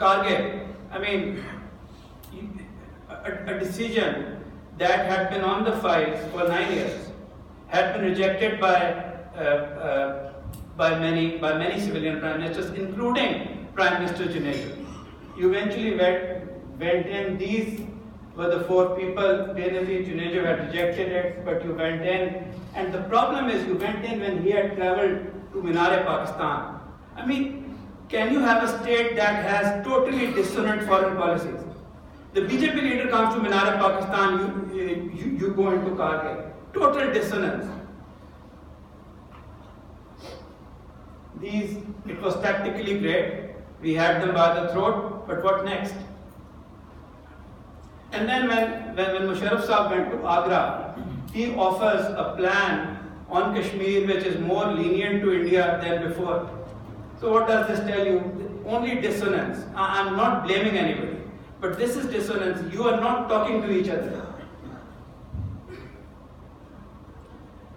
Kargil, I mean, a decision that had been on the files for 9 years had been rejected by many civilian prime ministers, including Prime Minister Junaid. You eventually went in. These were the 4 people. Benazir Junaid had rejected it, but you went in. And the problem is, you went in when he had traveled to Minar-e-Pakistan. I mean, can you have a state that has totally dissonant foreign policies? The BJP leader comes to Minar-e-Pakistan, you go into Kargil. Total dissonance. It was tactically great. We had them by the throat, but what next? And then when Musharraf Sahib went to Agra, he offers a plan on Kashmir which is more lenient to India than before. So what does this tell you? Only dissonance. I'm not blaming anybody, but this is dissonance. You are not talking to each other.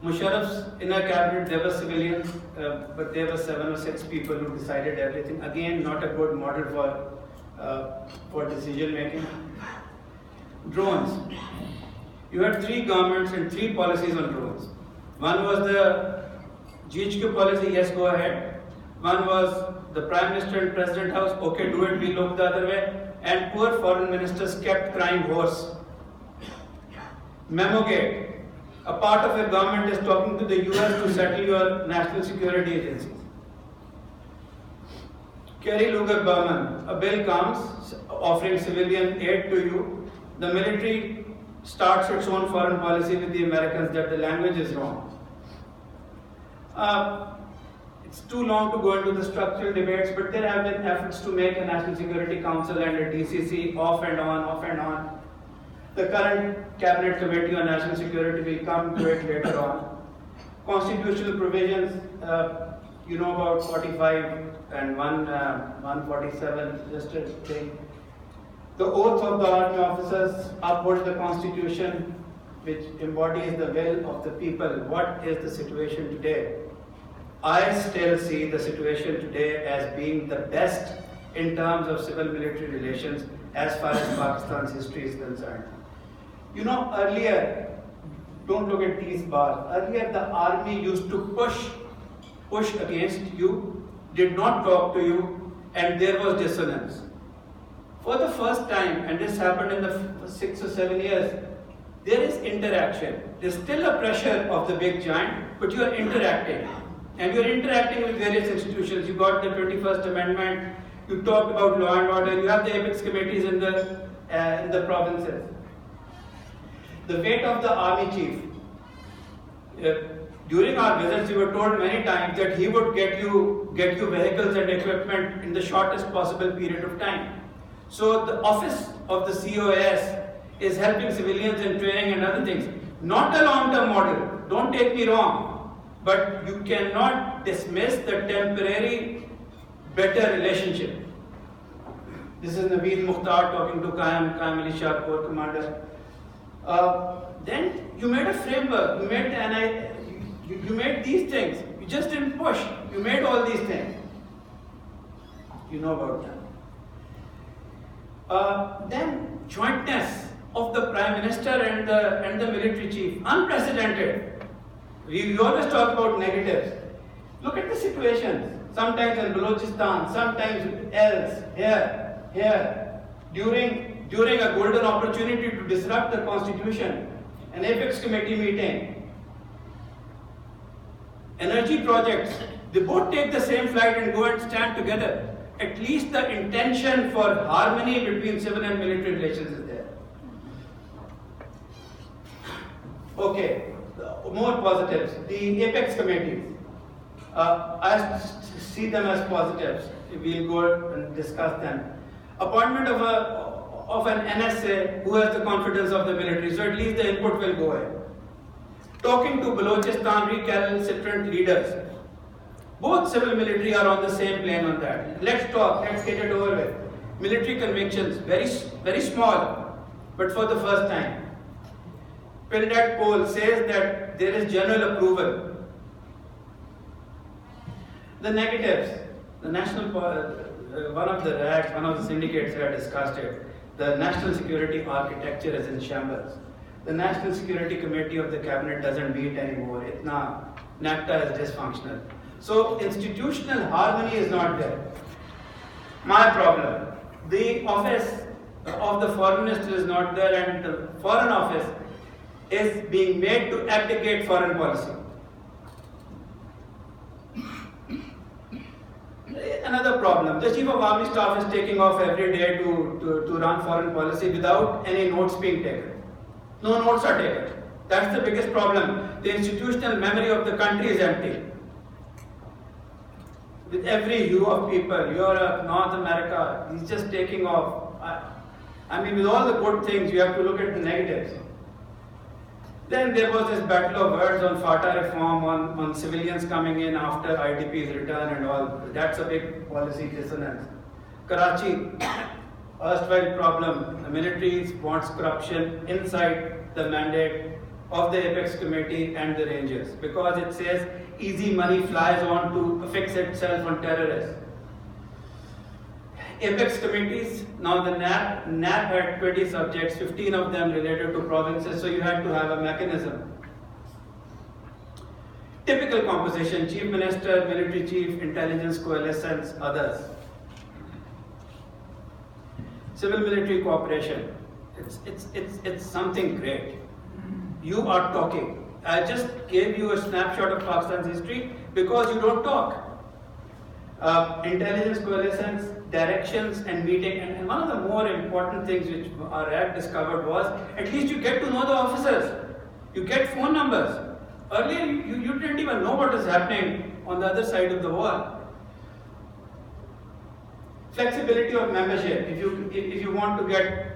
Musharraf's inner cabinet, there were civilians, but there were 7 or 6 people who decided everything. Again, not a good model for decision making. Drones. You had 3 governments and 3 policies on drones. One was the GHQ policy, yes, go ahead. One was the Prime Minister and President House, okay, do it, we look the other way. And poor foreign ministers kept crying hoarse. Memogate. A part of your government is talking to the US to settle your national security agencies. Kerry Lugar Berman, a bill comes offering civilian aid to you. The military starts its own foreign policy with the Americans that the language is wrong. It's too long to go into the structural debates, but there have been efforts to make a National Security Council and a DCC off and on. The current Cabinet Committee on National Security will come to it later on. Constitutional provisions, you know about 45 and 147, just a thing. The oath of the army officers upholds the Constitution, which embodies the will of the people. What is the situation today? I still see the situation today as being the best in terms of civil-military relations as far as Pakistan's history is concerned. You know, earlier, don't look at these bars, earlier the army used to push against you, did not talk to you, and there was dissonance. For the first time, and this happened in the 6 or 7 years, there is interaction. There's still a pressure of the big giant, but you are interacting. And you're interacting with various institutions. You got the 21st Amendment, you talked about law and order, you have the apex committees in the provinces. The weight of the army chief. During our visits, we were told many times that he would get you vehicles and equipment in the shortest possible period of time. So the office of the COS is helping civilians in training and other things. Not a long-term model, don't take me wrong, but you cannot dismiss the temporary better relationship. This is Naveed Mukhtar talking to Qaim Ali Shah, Corps Commander. Then you made a framework, you made these things. You just didn't push, you made all these things. You know about that. Then jointness of the Prime Minister and the military chief, unprecedented. We always talk about negatives. Look at the situations. Sometimes in Balochistan, sometimes else, here. During a golden opportunity to disrupt the constitution, an apex committee meeting, energy projects, they both take the same flight and go and stand together. At least the intention for harmony between civil and military relations is there. Okay, more positives. The apex committees, I see them as positives. We'll go and discuss them. Appointment of an NSA who has the confidence of the military, so at least the input will go in. Talking to Balochistan recalcitrant leaders. Both civil and military are on the same plane on that. Let's talk, let's get it over with. Military convictions, very small, but for the first time. Pildat poll says that there is general approval. The negatives, the national one of the RACs, one of the syndicates had discussed it. The national security architecture is in shambles. The National Security Committee of the Cabinet doesn't meet anymore. NACTA is dysfunctional. So institutional harmony is not there. My problem, the office of the foreign minister is not there, and the foreign office is being made to abdicate foreign policy. Another problem, the chief of army staff is taking off every day to run foreign policy without any notes being taken. No notes are taken. That's the biggest problem. The institutional memory of the country is empty. With every hue of people, Europe, North America, he's just taking off. I mean, with all the good things, you have to look at the negatives. Then there was this battle of words on FATA reform, on civilians coming in after IDP's return and all. That's a big policy dissonance. Karachi, erstwhile problem. The military wants corruption inside the mandate of the Apex Committee and the Rangers, because it says easy money flies on to fix itself on terrorists. Apex committees, now the NAP had 20 subjects, 15 of them related to provinces, so you had to have a mechanism. Typical composition, chief minister, military chief, intelligence coalescence, others. Civil-military cooperation, it's something great. You are talking. I just gave you a snapshot of Pakistan's history because you don't talk. Intelligence coalescence, directions and meeting, and one of the more important things which our RAC discovered was at least you get to know the officers. You get phone numbers. Earlier you didn't even know what is happening on the other side of the wall. Flexibility of membership. If you want to get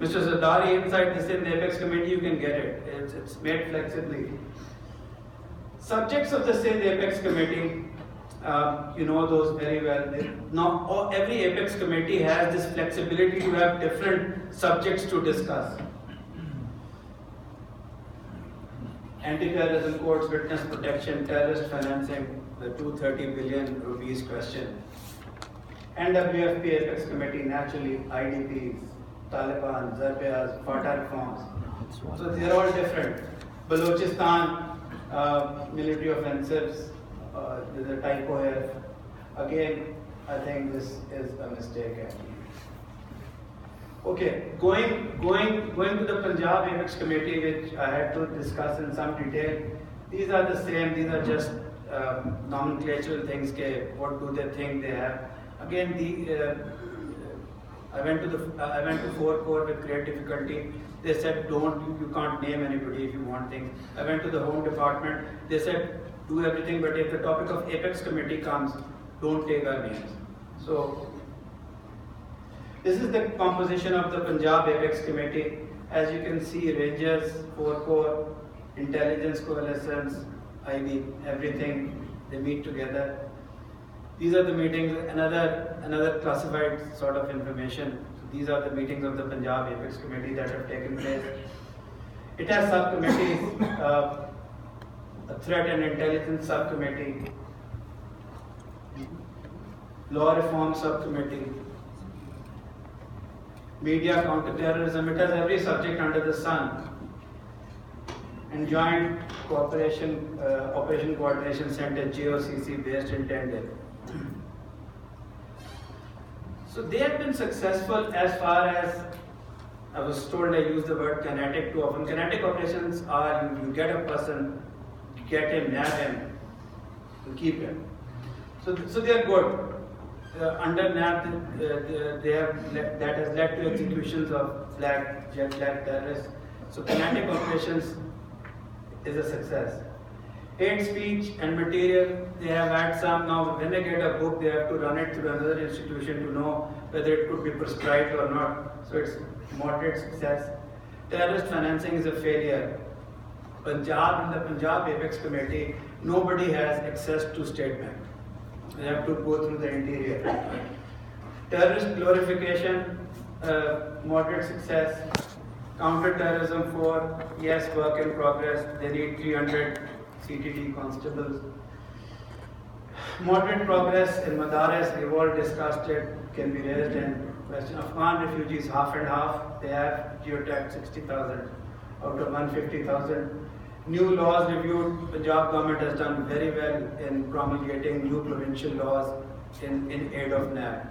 Mr. Zardari inside the Sindh Apex Committee, you can get it. It's made flexibly. Subjects of the Sindh Apex Committee, you know those very well. Now, every Apex Committee has this flexibility to have different subjects to discuss. Anti-terrorism courts, witness protection, terrorist financing, the 230 billion rupees question. NWFP Apex Committee, naturally, IDPs, Taliban, Zarbias, FATA reforms. So they're all different. Balochistan, military offensives, there's a typo here. Again, I think this is a mistake actually. Okay, going to the Punjab Apex Committee, which I had to discuss in some detail. These are the same, these are just nomenclatural things. What do they think they have? Again, I went to 4 core with great difficulty. They said you can't name anybody if you want things. I went to the Home Department. They said do everything, but if the topic of Apex Committee comes, don't take our names. So this is the composition of the Punjab Apex Committee. As you can see, Rangers, 4 core, intelligence coalescence, IB, everything. They meet together. These are the meetings, another classified sort of information. So these are the meetings of the Punjab Apex Committee that have taken place. It has subcommittees, a threat and intelligence subcommittee, law reform subcommittee, media counterterrorism. It has every subject under the sun. And joint cooperation, operation coordination center, JOCC, based in Delhi. So they have been successful as far as, I was told I use the word kinetic too often. Kinetic operations are you get a person, get him, nab him, and keep him. So they are good. Under NAB, that has led to executions of jet flag terrorists. So kinetic operations is a success. Hate speech and material, they have had some. Now when they get a book, they have to run it through another institution to know whether it could be prescribed or not. So it's moderate success. Terrorist financing is a failure. In the Punjab Apex Committee, nobody has access to State Bank. They have to go through the interior. Terrorist glorification, moderate success. Counter-terrorism 4, yes, work in progress. They need 300 CTT constables. Moderate progress in Madaris, we've all discussed it, can be raised in question. Afghan refugees, half and half, they have geotech 60,000 out of 150,000. New laws reviewed, Punjab government has done very well in promulgating new provincial laws in aid of NAB.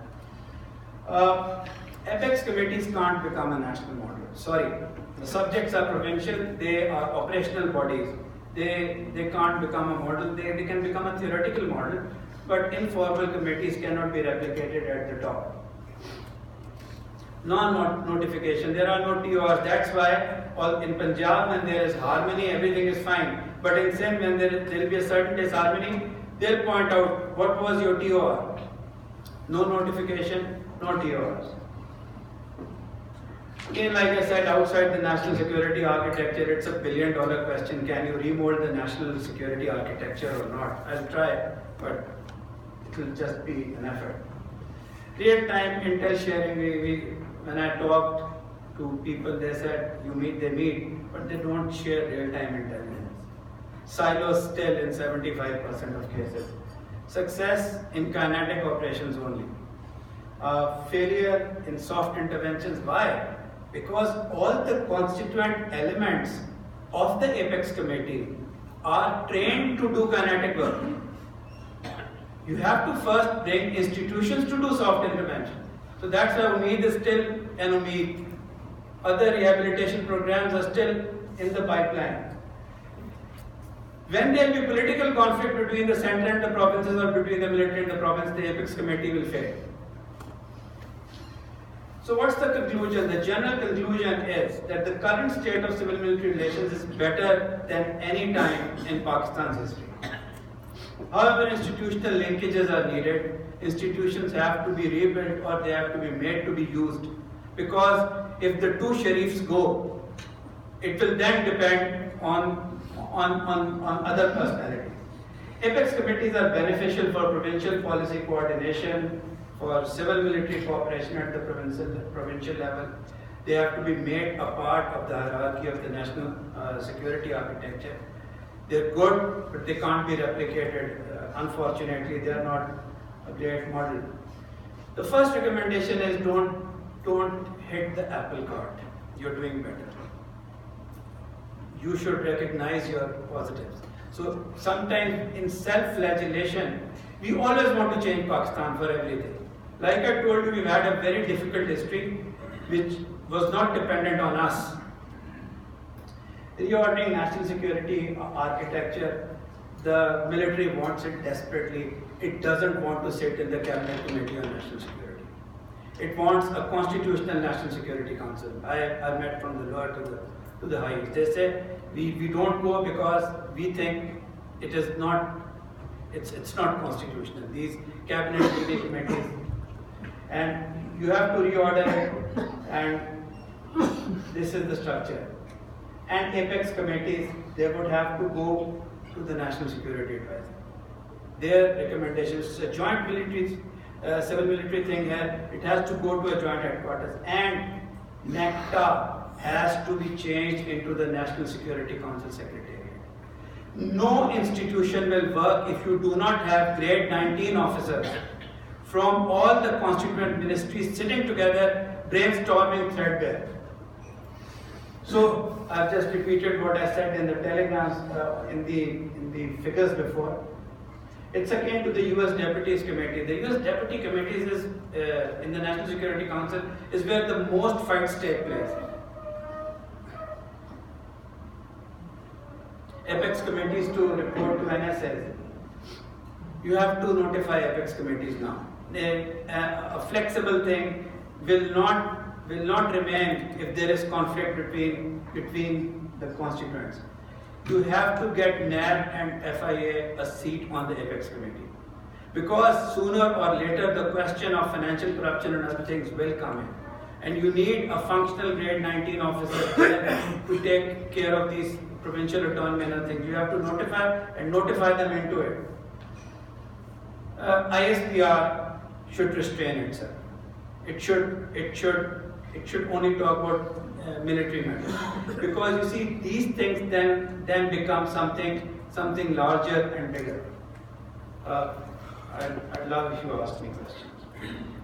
Apex committees can't become a national model. Sorry, the subjects are provincial, they are operational bodies. They can't become a model, they can become a theoretical model, but informal committees cannot be replicated at the top. Non-notification, there are no TORs, that's why in Punjab when there is harmony, everything is fine. But in Sindh, when there will be a certain disharmony, they'll point out, what was your TOR? No notification, no TORs. Again, like I said, outside the national security architecture, it's $1 billion question. Can you remold the national security architecture or not? I'll try, but it will just be an effort. Real-time intel sharing, when I talked to people, they said, they meet, but they don't share real-time intelligence. Silos still in 75% of cases. Success in kinetic operations only. Failure in soft interventions, why? Because all the constituent elements of the Apex Committee are trained to do kinetic work. You have to first bring institutions to do soft intervention. So that's why Umeed is still an Umeed. Other rehabilitation programs are still in the pipeline. When there will be political conflict between the center and the provinces or between the military and the province, the Apex Committee will fail. So what's the conclusion? The general conclusion is that the current state of civil-military relations is better than any time in Pakistan's history. However, institutional linkages are needed. Institutions have to be rebuilt or they have to be made to be used. Because if the two sharifs go, it will then depend on other personalities. Apex committees are beneficial for provincial policy coordination, for civil-military cooperation at the provincial level. They have to be made a part of the hierarchy of the national security architecture. They're good, but they can't be replicated. Unfortunately, they are not a great model. The first recommendation is don't hit the apple cart. You're doing better. You should recognize your positives. So sometimes in self-flagellation, we always want to change Pakistan for everything. Like I told you, we've had a very difficult history which was not dependent on us. Reordering national security architecture, the military wants it desperately. It doesn't want to sit in the Cabinet Committee on National Security. It wants a constitutional National Security Council. I met from the lower to the highest. They say we don't go because we think it is not, it's not constitutional. These Cabinet committees, and you have to reorder it, and this is the structure. And Apex committees, they would have to go to the National Security Advisor. Their recommendations, it's a joint military, civil military thing here, it has to go to a joint headquarters. And NECTA has to be changed into the National Security Council Secretariat. No institution will work if you do not have grade 19 officers from all the constituent ministries sitting together, brainstorming threadbare. So I've just repeated what I said in the telegrams, in the figures before. It's akin to the US Deputies Committee. The US Deputy Committees is, in the National Security Council is where the most fights take place. Apex committees to report to NSS. You have to notify Apex committees now. A flexible thing will not remain if there is conflict between the constituents. You have to get NAB and FIA a seat on the Apex Committee. Because sooner or later the question of financial corruption and other things will come in. And you need a functional grade 19 officer to take care of these provincial autonomy and other things. You have to notify them into it. ISPR should restrain itself. It should only talk about military matters, because you see these things then become something larger and bigger. I'd love if you ask me questions.